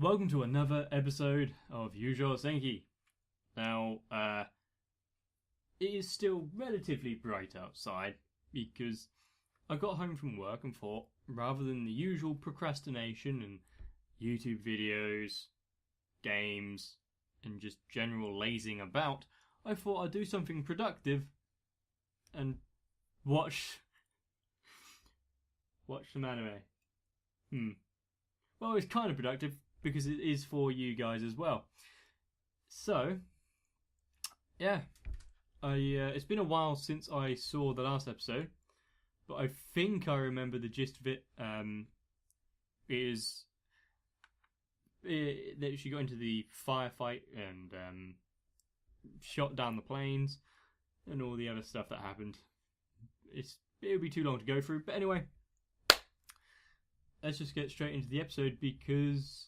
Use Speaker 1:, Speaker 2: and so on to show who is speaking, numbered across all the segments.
Speaker 1: Welcome to another episode of Youjo Senki. Now, it is still relatively bright outside because I got home from work and thought, rather than the usual procrastination and YouTube videos, games, and just general lazing about, I thought I'd do something productive and watch some anime. Well, it's kind of productive because it is for you guys as well. So, yeah, it's been a while since I saw the last episode, but I think I remember the gist of it. That she got into the firefight and shot down the planes and all the other stuff that happened. It would be too long to go through, but anyway, let's just get straight into the episode because,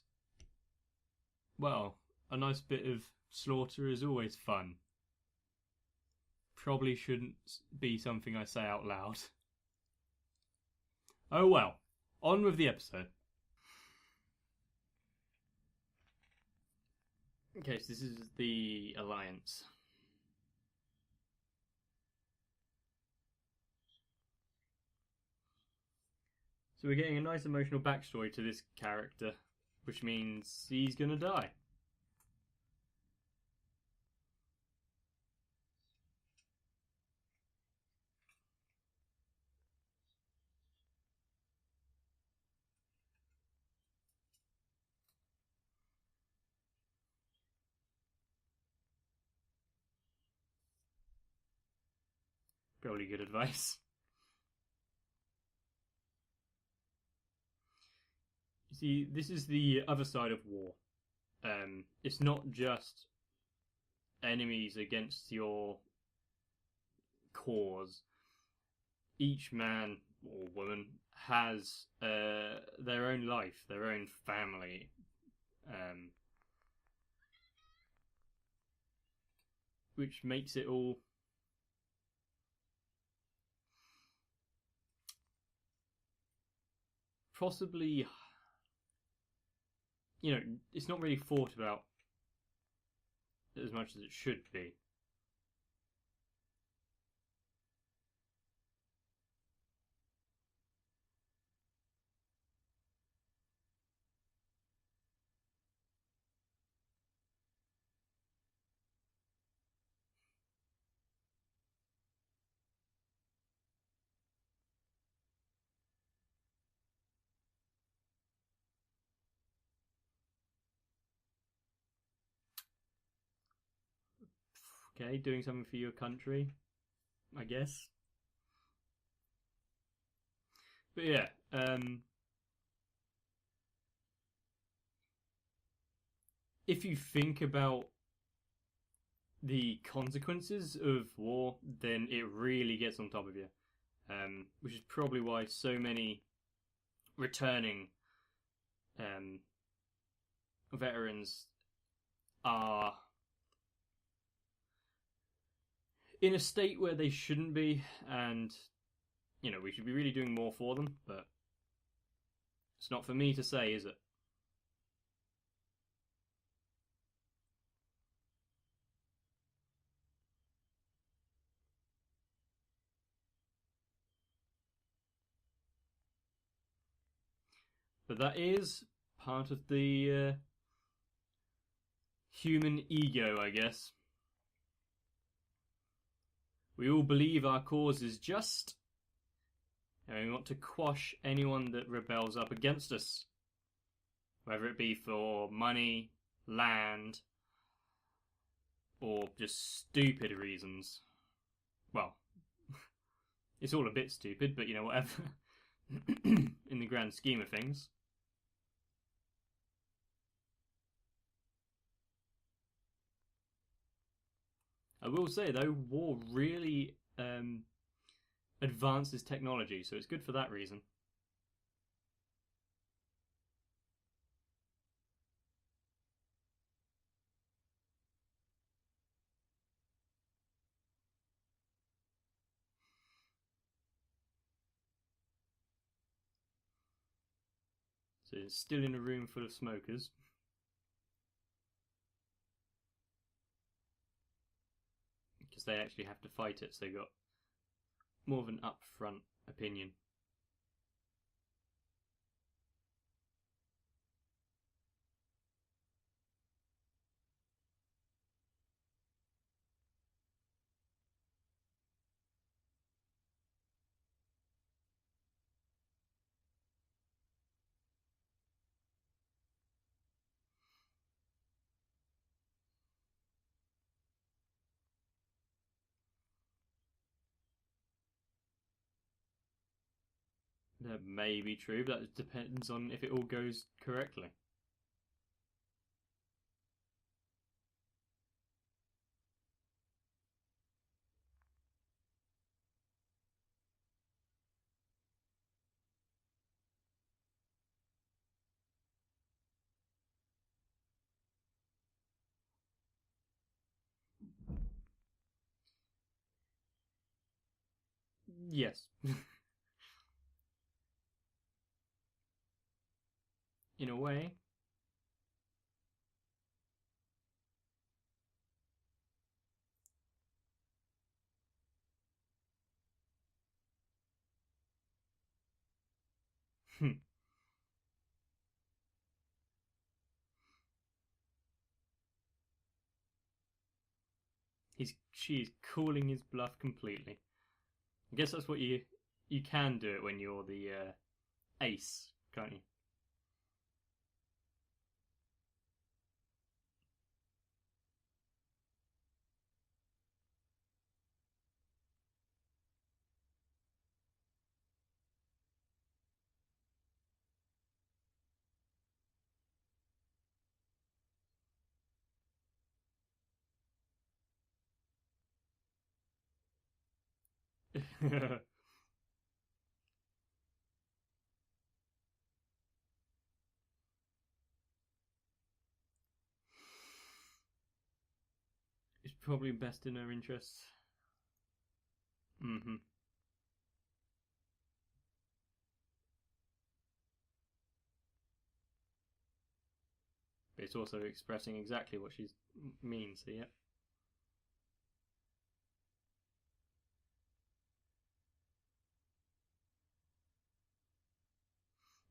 Speaker 1: well, a nice bit of slaughter is always fun. Probably shouldn't be something I say out loud. Oh well, on with the episode. Okay, so this is the Alliance. So we're getting a nice emotional backstory to this character, which means he's gonna die. Probably good advice. You see, this is the other side of war. It's not just enemies against your cause. Each man or woman has their own life, their own family. Which makes it all possibly, it's not really thought about as much as it should be. Okay, doing something for your country, I guess. But yeah, if you think about the consequences of war, then it really gets on top of you. Which is probably why so many returning veterans are in a state where they shouldn't be, and we should be really doing more for them, but it's not for me to say, is it? But that is part of the human ego, I guess. We all believe our cause is just, and we want to quash anyone that rebels up against us. Whether it be for money, land, or just stupid reasons. Well, it's all a bit stupid, but whatever. In the grand scheme of things. I will say, though, war really advances technology, so it's good for that reason. So it's still in a room full of smokers. because they actually have to fight it, so they got more of an upfront opinion. That may be true, but that depends on if it all goes correctly. Yes. In a way. She's calling his bluff completely. I guess that's what you can do it when you're the ace, can't you? It's probably best in her interests. Mm-hmm. But it's also expressing exactly what she means, so yeah.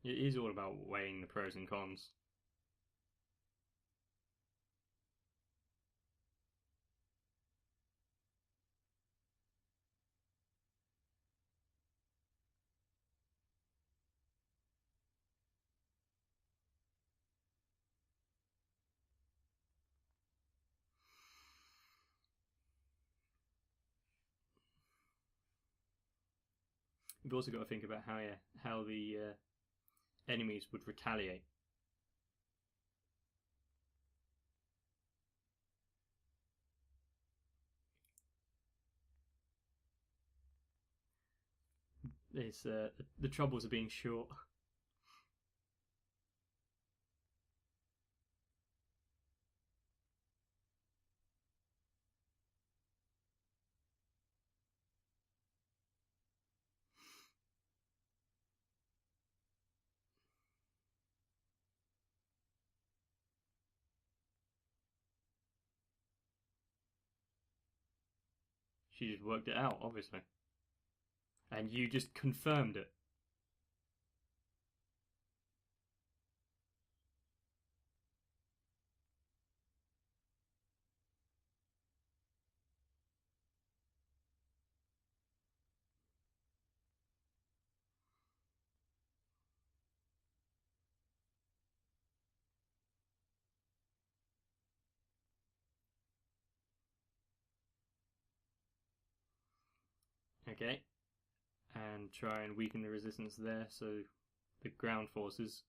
Speaker 1: It is all about weighing the pros and cons. You've also got to think about how the enemies would retaliate. It's the troubles of being short. She just worked it out, obviously, and you just confirmed it. Okay, and try and weaken the resistance there, so the ground forces.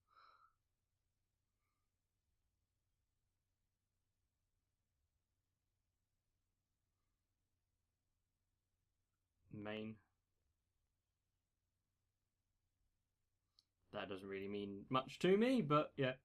Speaker 1: Main. That doesn't really mean much to me, but yeah.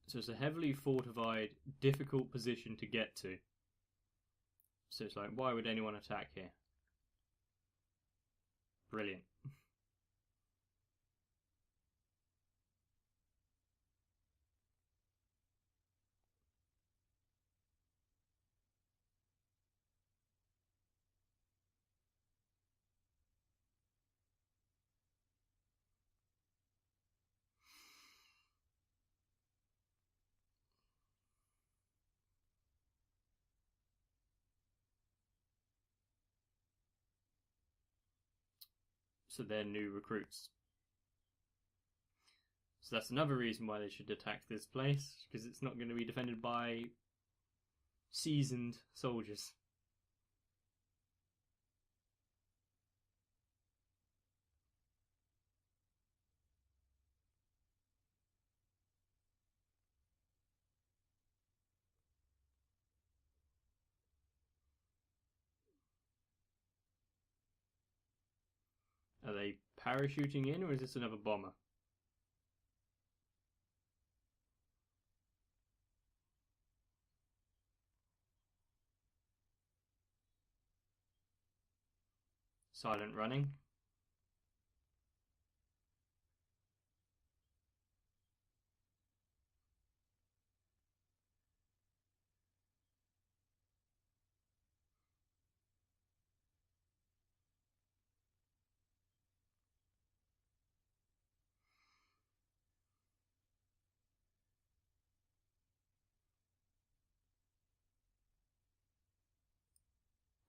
Speaker 1: So it's a heavily fortified, difficult position to get to. So it's like, why would anyone attack here? Brilliant. So they're new recruits. So that's another reason why they should attack this place, because it's not going to be defended by seasoned soldiers. Are they parachuting in, or is this another bomber? Silent running.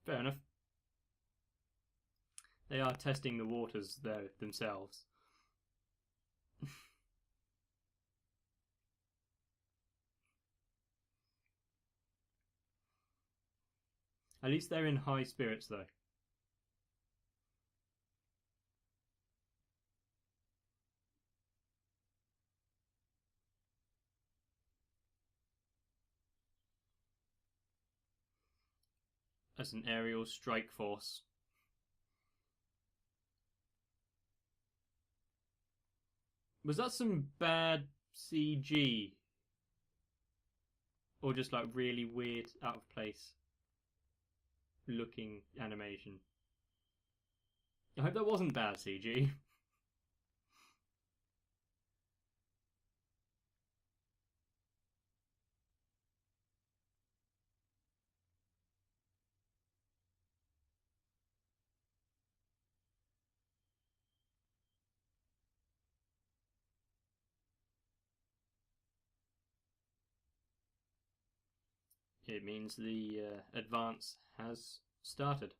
Speaker 1: Fair enough. They are testing the waters there themselves. At least they're in high spirits, though. As an aerial strike force. Was that some bad CG? Or just like really weird, out of place looking animation? I hope that wasn't bad CG. It means the advance has started.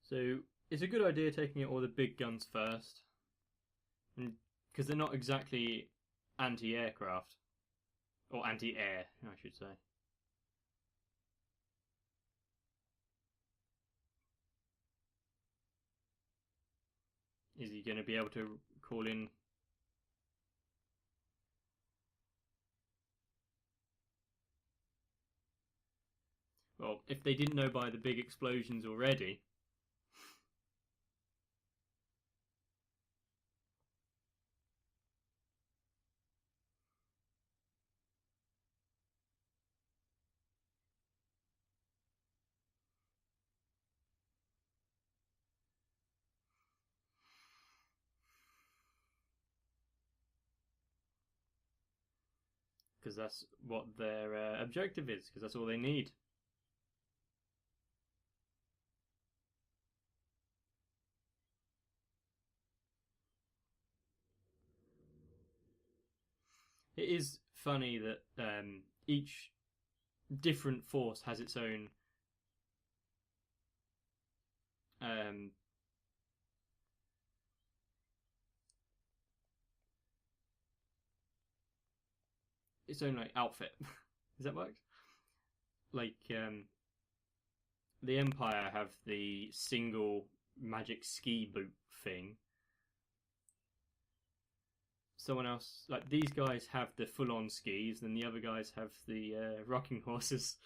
Speaker 1: So it's a good idea taking out all the big guns first, because they're not exactly anti-aircraft, or anti-air, I should say. Is he going to be able to call in? Well, if they didn't know by the big explosions already. Because that's what their objective is, because that's all they need. It is funny that each different force has its own like outfit. Does that work? Like the Empire have the single magic ski boot thing. Someone else, like these guys, have the full-on skis, and the other guys have the rocking horses.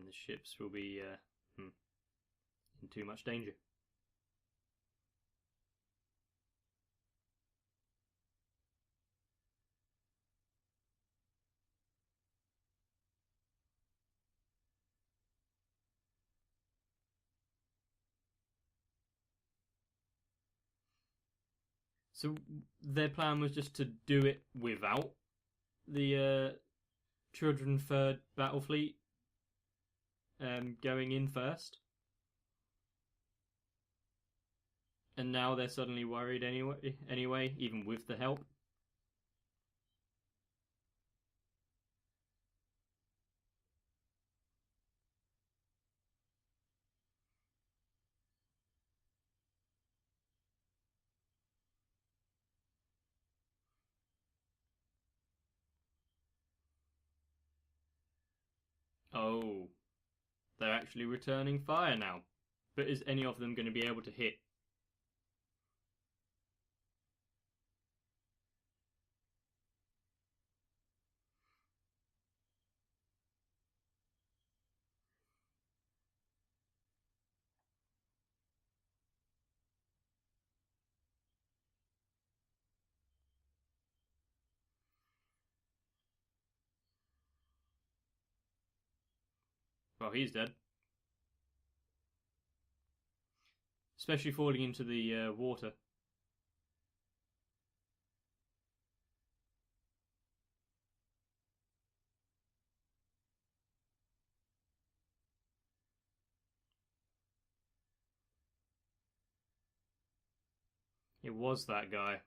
Speaker 1: then the ships will be in too much danger. So their plan was just to do it without the 203rd Battle Fleet going in first, and now they're suddenly worried anyway, even with the help. Oh, they're actually returning fire now. But is any of them going to be able to hit? Well, he's dead. Especially falling into the water. It was that guy.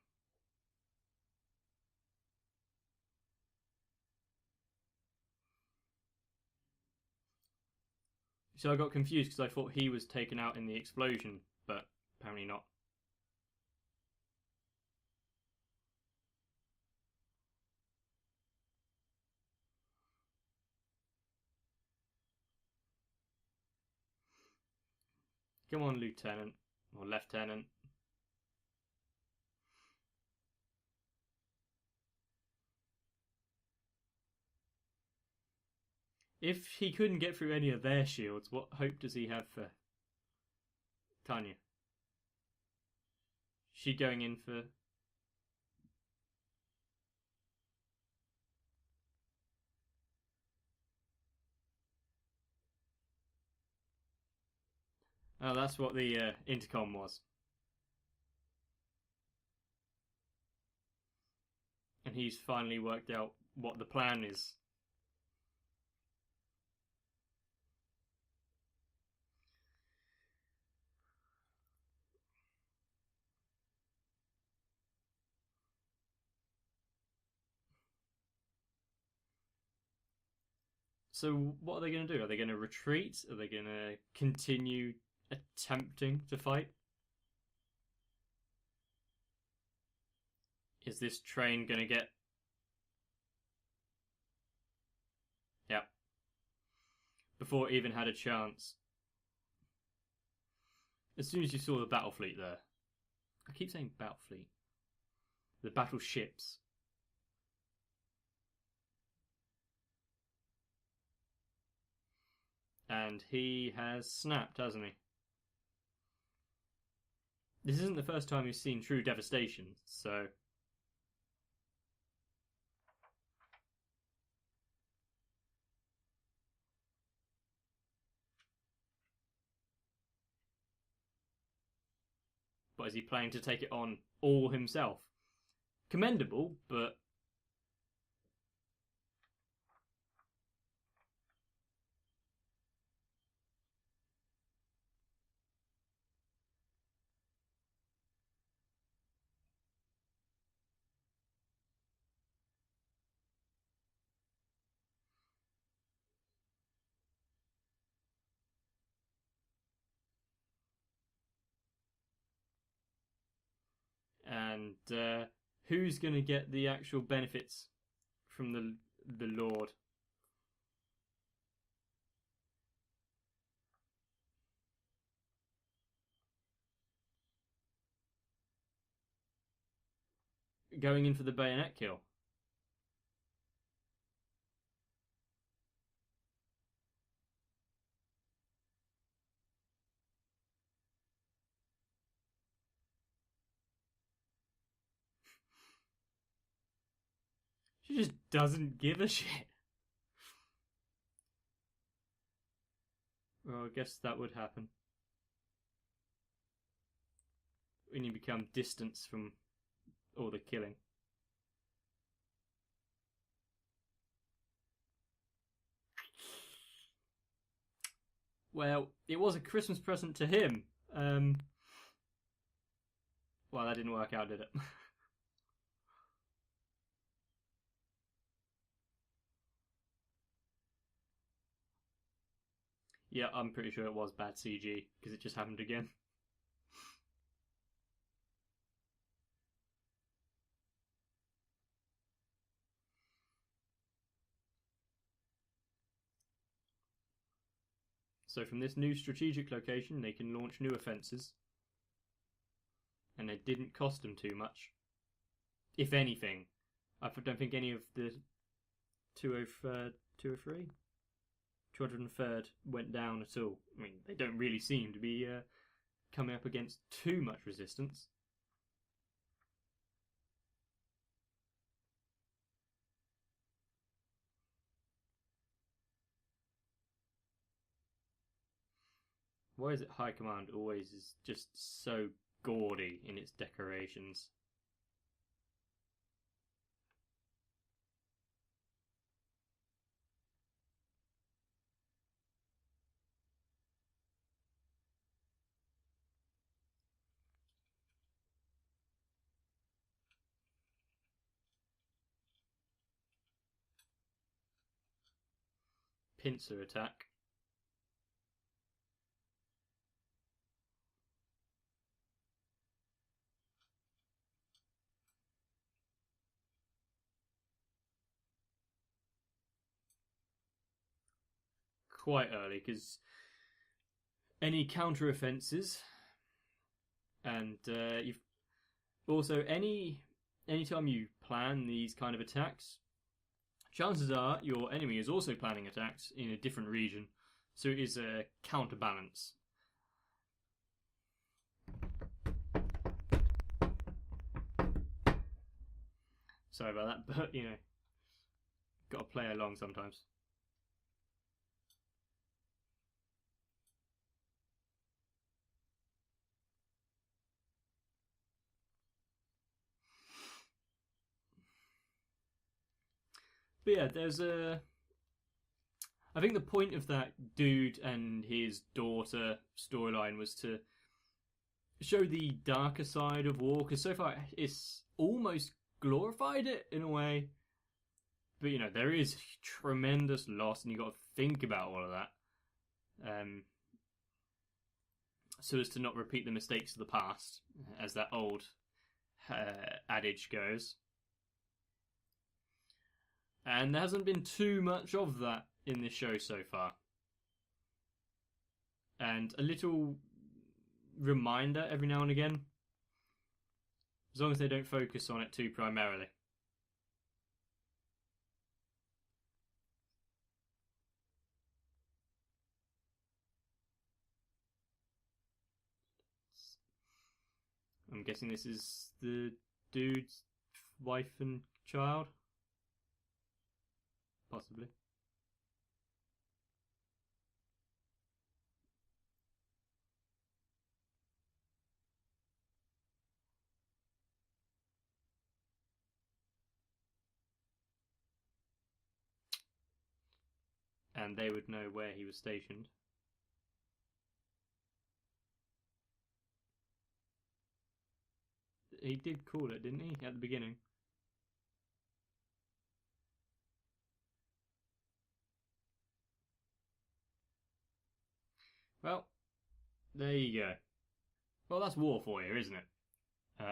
Speaker 1: So I got confused because I thought he was taken out in the explosion, but apparently not. Come on, Lieutenant. Or Lieutenant. If he couldn't get through any of their shields, what hope does he have for Tanya? She going in for... Oh, that's what the intercom was. And he's finally worked out what the plan is. So what are they going to do? Are they going to retreat? Are they going to continue attempting to fight? Is this train going to get... Yep. Before it even had a chance. As soon as you saw the battle fleet there. I keep saying battle fleet. The battleships. And he has snapped, hasn't he? This isn't the first time we've seen true devastation, so... But is he planning to take it on all himself? Commendable, but... And who's going to get the actual benefits from the Lord? Going in for the bayonet kill. She just doesn't give a shit. Well, I guess that would happen. When you become distant from all the killing. Well, it was a Christmas present to him. Well, that didn't work out, did it? Yeah, I'm pretty sure it was bad CG, because it just happened again. So from this new strategic location, they can launch new offences. And it didn't cost them too much. If anything. I don't think any of the 203? 203rd went down at all. I mean, they don't really seem to be coming up against too much resistance. Why is it High Command always is just so gaudy in its decorations? Pincer attack. Quite early, because any counter offences, and you've also anytime you plan these kind of attacks, chances are your enemy is also planning attacks in a different region, so it is a counterbalance. Sorry about that, but you know, got to play along sometimes. But yeah, I think the point of that dude and his daughter storyline was to show the darker side of war, because so far it's almost glorified it in a way. But you know, there is tremendous loss, and you've got to think about all of that. So as to not repeat the mistakes of the past, as that old adage goes. And there hasn't been too much of that in this show so far. And a little reminder every now and again, as long as they don't focus on it too primarily. I'm guessing this is the dude's wife and child. Possibly. And they would know where he was stationed. He did call it, didn't he, at the beginning? Well, there you go. Well, that's war for you, isn't it?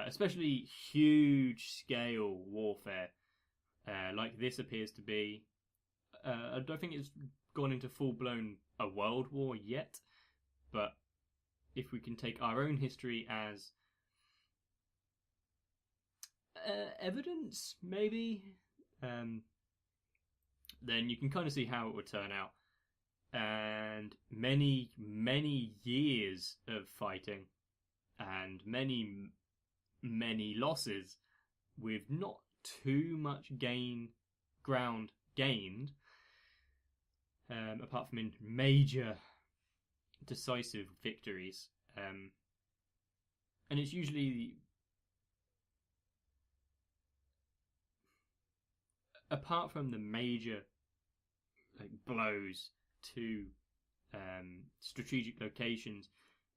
Speaker 1: Especially huge scale warfare, like this appears to be. I don't think it's gone into full blown a world war yet, but if we can take our own history as evidence, maybe, then you can kind of see how it would turn out. And many, many years of fighting and many, many losses with not too much gain ground gained, apart from in major decisive victories. And it's usually, apart from the major blows to strategic locations,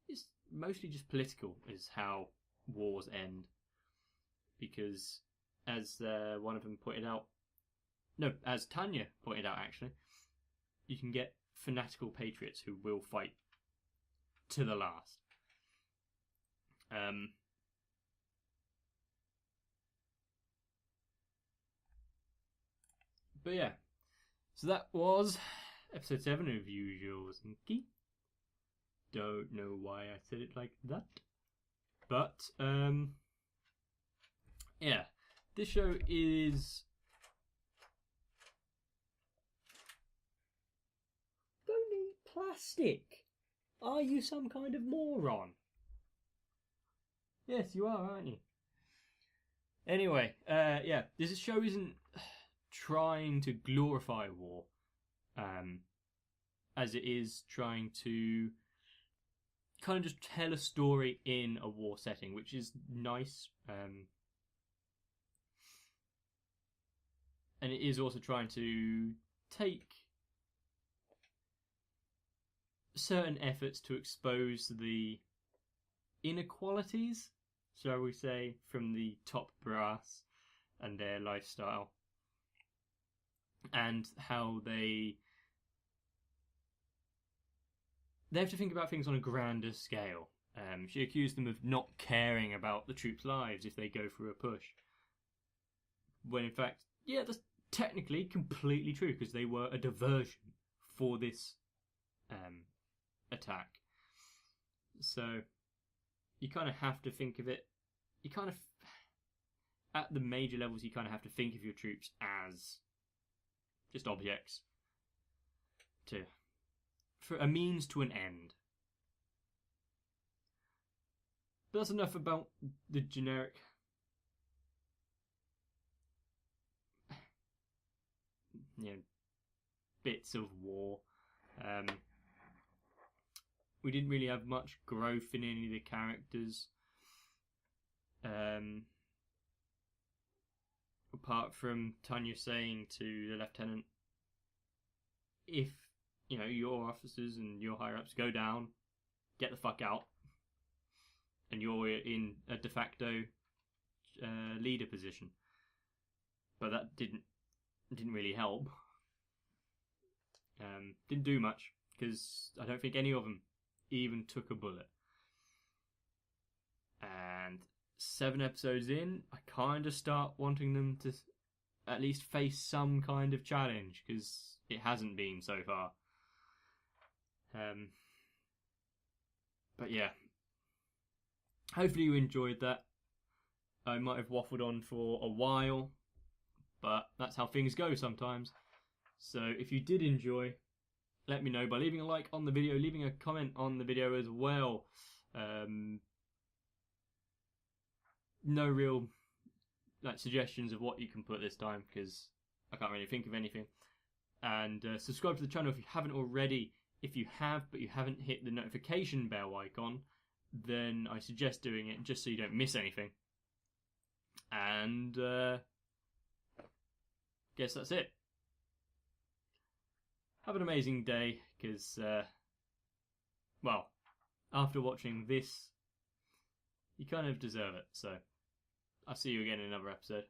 Speaker 1: it's mostly just political is how wars end. Because as one of them pointed out, no, as Tanya pointed out actually, you can get fanatical patriots who will fight to the last. But yeah, so that was episode 7 of Youjo Senki. Don't know why I said it like that, but yeah, this show is don't eat plastic. Are you some kind of moron? Yes, you are, aren't you? Anyway, yeah, this show isn't trying to glorify war, as it is trying to kind of just tell a story in a war setting, which is nice. And it is also trying to take certain efforts to expose the inequalities, shall we say, from the top brass and their lifestyle, and how they have to think about things on a grander scale. She accused them of not caring about the troops' lives if they go through a push, when in fact, yeah, that's technically completely true, because they were a diversion for this attack. So you kind of have to think of it, you kind of, at the major levels, you kind of have to think of your troops as just objects for a means to an end. But that's enough about the generic bits of war. We didn't really have much growth in any of the characters, apart from Tanya saying to the lieutenant, if your officers and your higher ups go down, get the fuck out, and you're in a de facto leader position. But that didn't really help. Didn't do much, because I don't think any of them even took a bullet. And 7 episodes in, I kind of start wanting them to at least face some kind of challenge, because it hasn't been so far. But yeah, hopefully you enjoyed that. I might have waffled on for a while, but that's how things go sometimes. So if you did enjoy, let me know by leaving a like on the video, leaving a comment on the video as well. No real suggestions of what you can put this time, because I can't really think of anything. And subscribe to the channel if you haven't already. If you have, but you haven't hit the notification bell icon, then I suggest doing it just so you don't miss anything. And guess that's it. Have an amazing day, because, well, after watching this, you kind of deserve it. So I'll see you again in another episode.